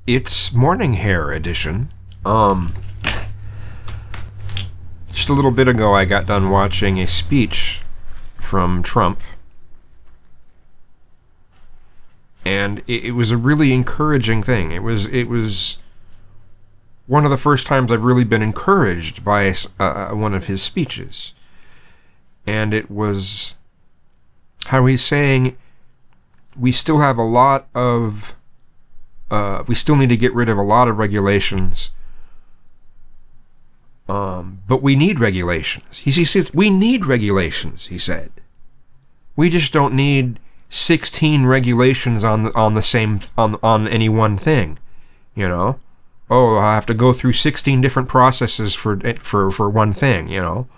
It's morning hair edition. Just a little bit ago I got done watching a speech from Trump. And it was a really encouraging thing. It was one of the first times I've really been encouraged by one of his speeches. And it was how he's saying we still have a lot of we still need to get rid of a lot of regulations, but we need regulations. He says we need regulations, he said. We just don't need 16 regulations on any one thing, you know. Oh, I have to go through 16 different processes for one thing, you know.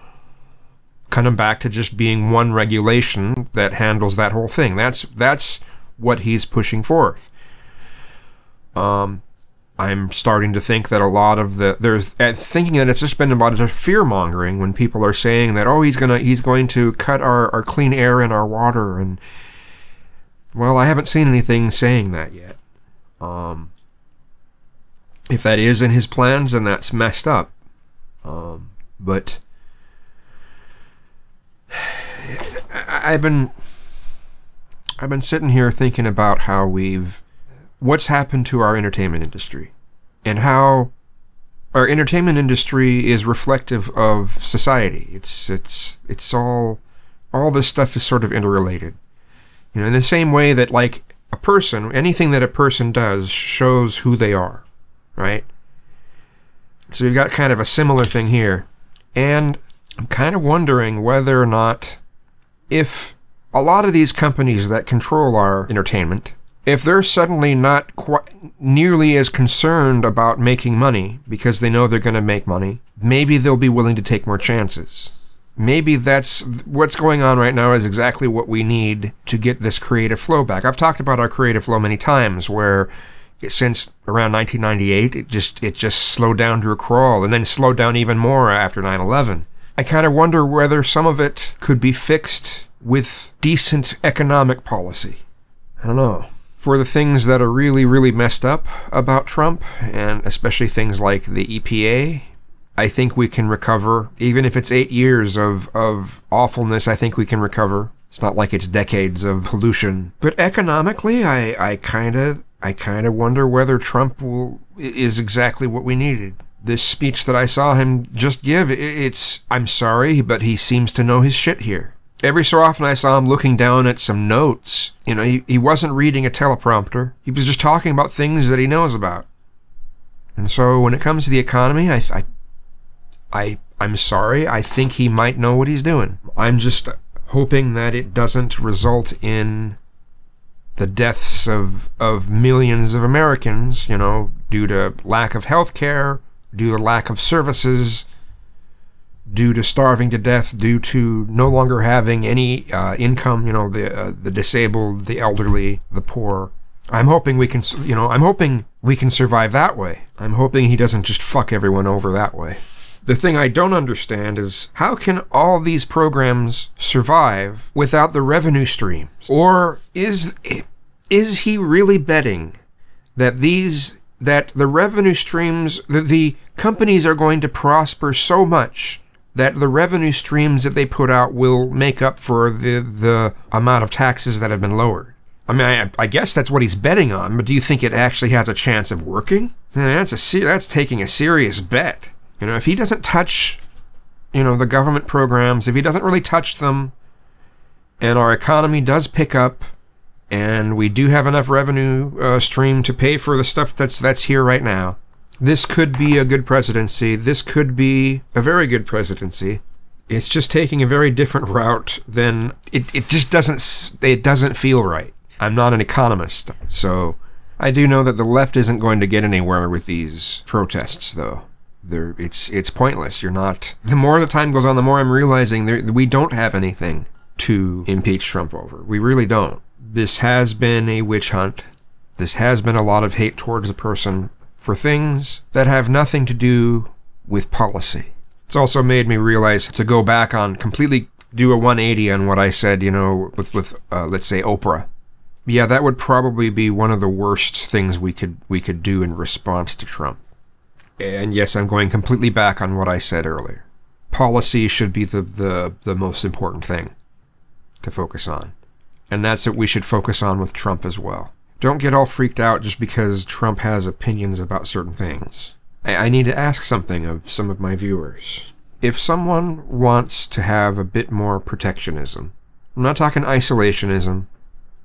Kind of back to just being one regulation that handles that whole thing. That's what he's pushing forth. I'm starting to think that a lot of thinking that it's just been about fear mongering when people are saying that, oh, he's going to cut our clean air and our water, and well, I haven't seen anything saying that yet. If that is in his plans, then that's messed up. But I've been sitting here thinking about what's happened to our entertainment industry, and how our entertainment industry is reflective of society. It's all this stuff is sort of interrelated. You know, in the same way that, like, a person, anything that a person does shows who they are, right? So you've got kind of a similar thing here. And I'm kind of wondering whether or not, if a lot of these companies that control our entertainment, if they're suddenly not quite nearly as concerned about making money because they know they're going to make money, maybe they'll be willing to take more chances. Maybe that's what's going on right now is exactly what we need to get this creative flow back. I've talked about our creative flow many times, where since around 1998, it just slowed down to a crawl, and then slowed down even more after 9/11. I kind of wonder whether some of it could be fixed with decent economic policy. I don't know. For the things that are really, really messed up about Trump, and especially things like the EPA, I think we can recover. Even if it's 8 years of awfulness, I think we can recover. It's not like it's decades of pollution. But economically, I kind of wonder whether Trump is exactly what we needed. This speech that I saw him just give, I'm sorry, but he seems to know his shit here. Every so often I saw him looking down at some notes. You know, he wasn't reading a teleprompter. He was just talking about things that he knows about. And so when it comes to the economy, I'm sorry, I think he might know what he's doing. I'm just hoping that it doesn't result in the deaths of millions of Americans, you know, due to lack of health care, due to lack of services, due to starving to death, due to no longer having any income, you know, the disabled, the elderly, the poor. I'm hoping we can survive that way. I'm hoping he doesn't just fuck everyone over that way. The thing I don't understand is, how can all these programs survive without the revenue streams? Or is he really betting that the revenue streams, the companies are going to prosper so much that the revenue streams that they put out will make up for the amount of taxes that have been lowered? I mean, I guess that's what he's betting on, but do you think it actually has a chance of working? That's taking a serious bet. You know, if he doesn't touch, you know, the government programs, if he doesn't really touch them, and our economy does pick up, and we do have enough revenue stream to pay for the stuff that's here right now, this could be a good presidency. This could be a very good presidency. It's just taking a very different route than it just doesn't feel right. I'm not an economist, so I do know that the left isn't going to get anywhere with these protests, though. It's pointless. You're not. The more the time goes on, the more I'm realizing we don't have anything to impeach Trump over. We really don't. This has been a witch hunt. This has been a lot of hate towards the person for things that have nothing to do with policy. It's also made me realize to go back on, completely do a 180 on what I said, you know, with let's say Oprah. Yeah, that would probably be one of the worst things we could do in response to Trump. And yes, I'm going completely back on what I said earlier. Policy should be the most important thing to focus on. And that's what we should focus on with Trump as well. Don't get all freaked out just because Trump has opinions about certain things. I need to ask something of some of my viewers. If someone wants to have a bit more protectionism, I'm not talking isolationism,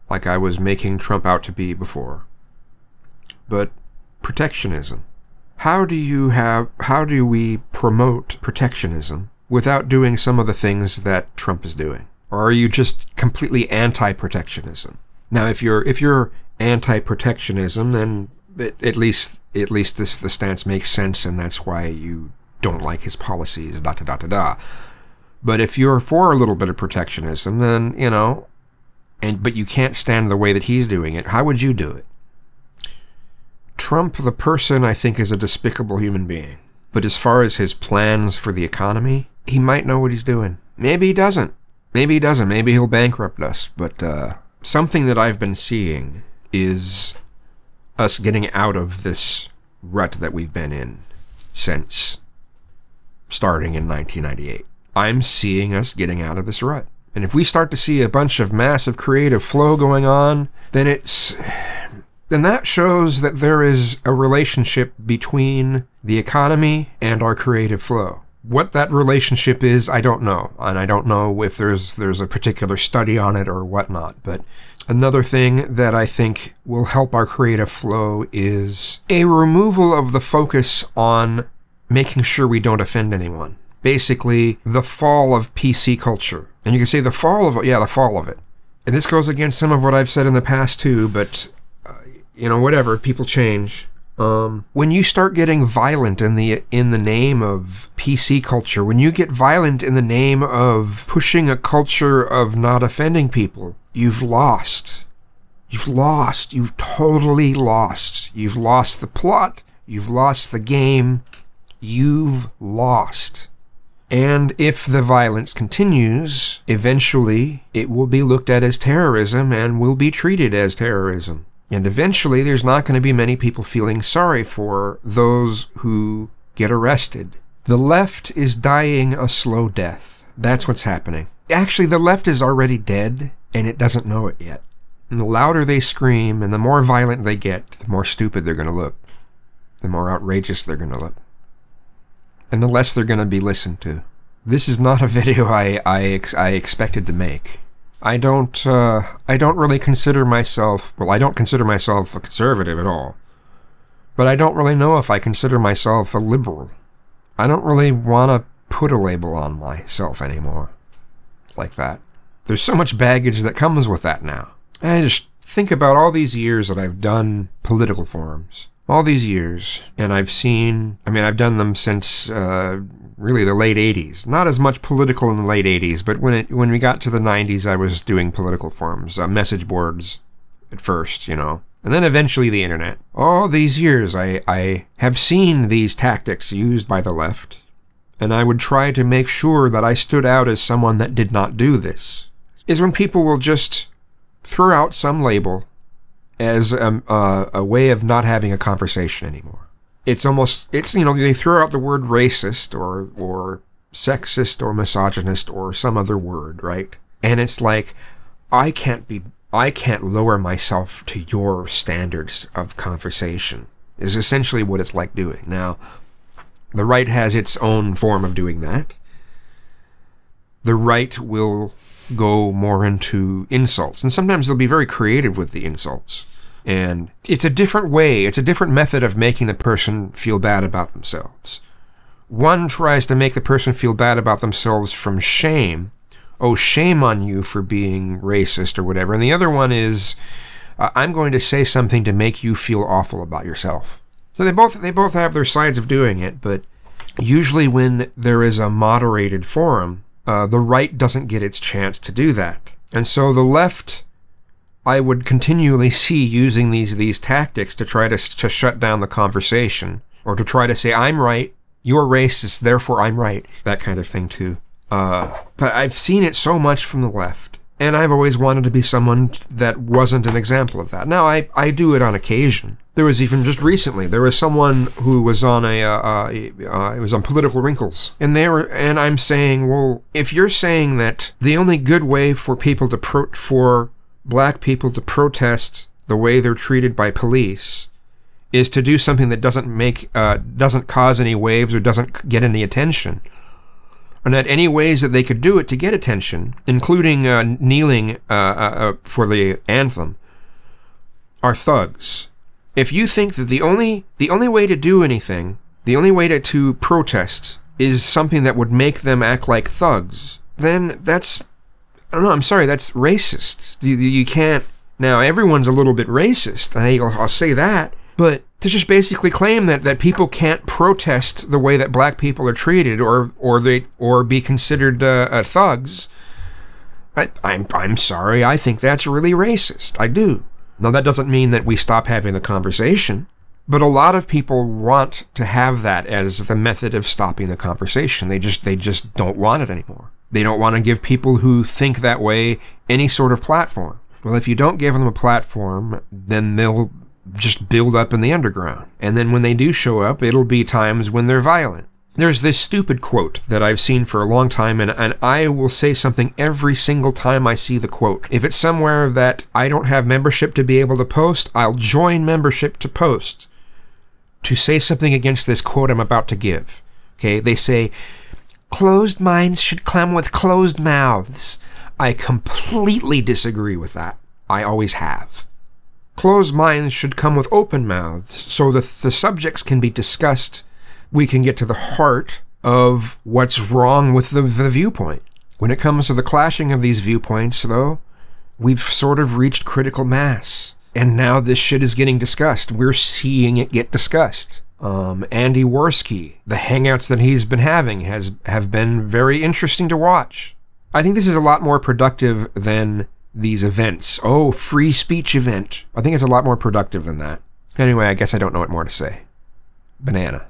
like I was making Trump out to be before, but protectionism. How do we promote protectionism without doing some of the things that Trump is doing? Or are you just completely anti-protectionism? Now, if you're anti-protectionism, then at least the stance makes sense, and that's why you don't like his policies, But if you're for a little bit of protectionism, then, you know, but you can't stand the way that he's doing it, how would you do it? Trump, the person, I think, is a despicable human being. But as far as his plans for the economy, he might know what he's doing. Maybe he doesn't. Maybe he doesn't. Maybe he'll bankrupt us. But something that I've been seeing is us getting out of this rut that we've been in since starting in 1998. I'm seeing us getting out of this rut. And if we start to see a bunch of massive creative flow going on, then that shows that there is a relationship between the economy and our creative flow. What that relationship is, I don't know. And I don't know if there's a particular study on it or whatnot. But another thing that I think will help our creative flow is a removal of the focus on making sure we don't offend anyone. Basically, the fall of PC culture. And you can say the fall of it. And this goes against some of what I've said in the past too, but whatever, people change. When you start getting violent in the name of PC culture, when you get violent in the name of pushing a culture of not offending people, you've lost. You've lost. You've totally lost. You've lost the plot. You've lost the game. You've lost. And if the violence continues, eventually it will be looked at as terrorism and will be treated as terrorism. And eventually there's not going to be many people feeling sorry for those who get arrested. The left is dying a slow death. That's what's happening. Actually, the left is already dead, and it doesn't know it yet. And the louder they scream and the more violent they get, the more stupid they're going to look. The more outrageous they're going to look. And the less they're going to be listened to. This is not a video I expected to make. I don't really consider myself, I don't consider myself a conservative at all. But I don't really know if I consider myself a liberal. I don't really want to put a label on myself anymore. Like that. There's so much baggage that comes with that now. I just think about all these years that I've done political forums. All these years, and I've done them since really the late 80s. Not as much political in the late 80s, but when we got to the 90s, I was doing political forums, message boards at first, and then eventually the internet. All these years, I have seen these tactics used by the left, and I would try to make sure that I stood out as someone that did not do this. Is when people will just throw out some label as a way of not having a conversation anymore. They throw out the word racist or sexist or misogynist or some other word, right? And it's like, I can't lower myself to your standards of conversation, is essentially what it's like doing. Now, the right has its own form of doing that. The right will go more into insults, and sometimes they'll be very creative with the insults. And it's a different way, it's a different method of making the person feel bad about themselves. One tries to make the person feel bad about themselves from shame. Oh, shame on you for being racist or whatever. And the other one is, I'm going to say something to make you feel awful about yourself. So they both have their sides of doing it, but usually when there is a moderated forum, the right doesn't get its chance to do that. And so the left, I would continually see using these tactics to try to shut down the conversation, or to try to say, I'm right, you're racist, therefore I'm right, that kind of thing too. But I've seen it so much from the left. And I've always wanted to be someone that wasn't an example of that. Now, I do it on occasion. There was even just recently, there was someone who was on it was on Political Wrinkles. And I'm saying, well, if you're saying that the only good way for people for black people to protest the way they're treated by police is to do something that doesn't cause any waves or doesn't get any attention, and that any ways that they could do it to get attention, including kneeling for the anthem, are thugs. If you think that the only way to do anything, the only way to protest is something that would make them act like thugs, then that's, I don't know, I'm sorry, that's racist. You can't, now everyone's a little bit racist, I'll say that, but to just basically claim that people can't protest the way that black people are treated or be considered thugs, I'm sorry, I think that's really racist. I do. Now that doesn't mean that we stop having the conversation, but a lot of people want to have that as the method of stopping the conversation. They just don't want it anymore. They don't want to give people who think that way any sort of platform. Well, if you don't give them a platform, then they'll just build up in the underground. And then when they do show up, it'll be times when they're violent. There's this stupid quote that I've seen for a long time, and I will say something every single time I see the quote. If it's somewhere that I don't have membership to be able to post, I'll join membership to post to say something against this quote I'm about to give. Okay, they say, closed minds should come with closed mouths. I completely disagree with that. I always have. Closed minds should come with open mouths so that the subjects can be discussed. We can get to the heart of what's wrong with the viewpoint. When it comes to the clashing of these viewpoints, though, we've sort of reached critical mass. And now this shit is getting discussed. We're seeing it get discussed. Andy Worski, the hangouts that he's been having have been very interesting to watch. I think this is a lot more productive than these events. Oh, free speech event. I think it's a lot more productive than that. Anyway, I guess I don't know what more to say. Banana.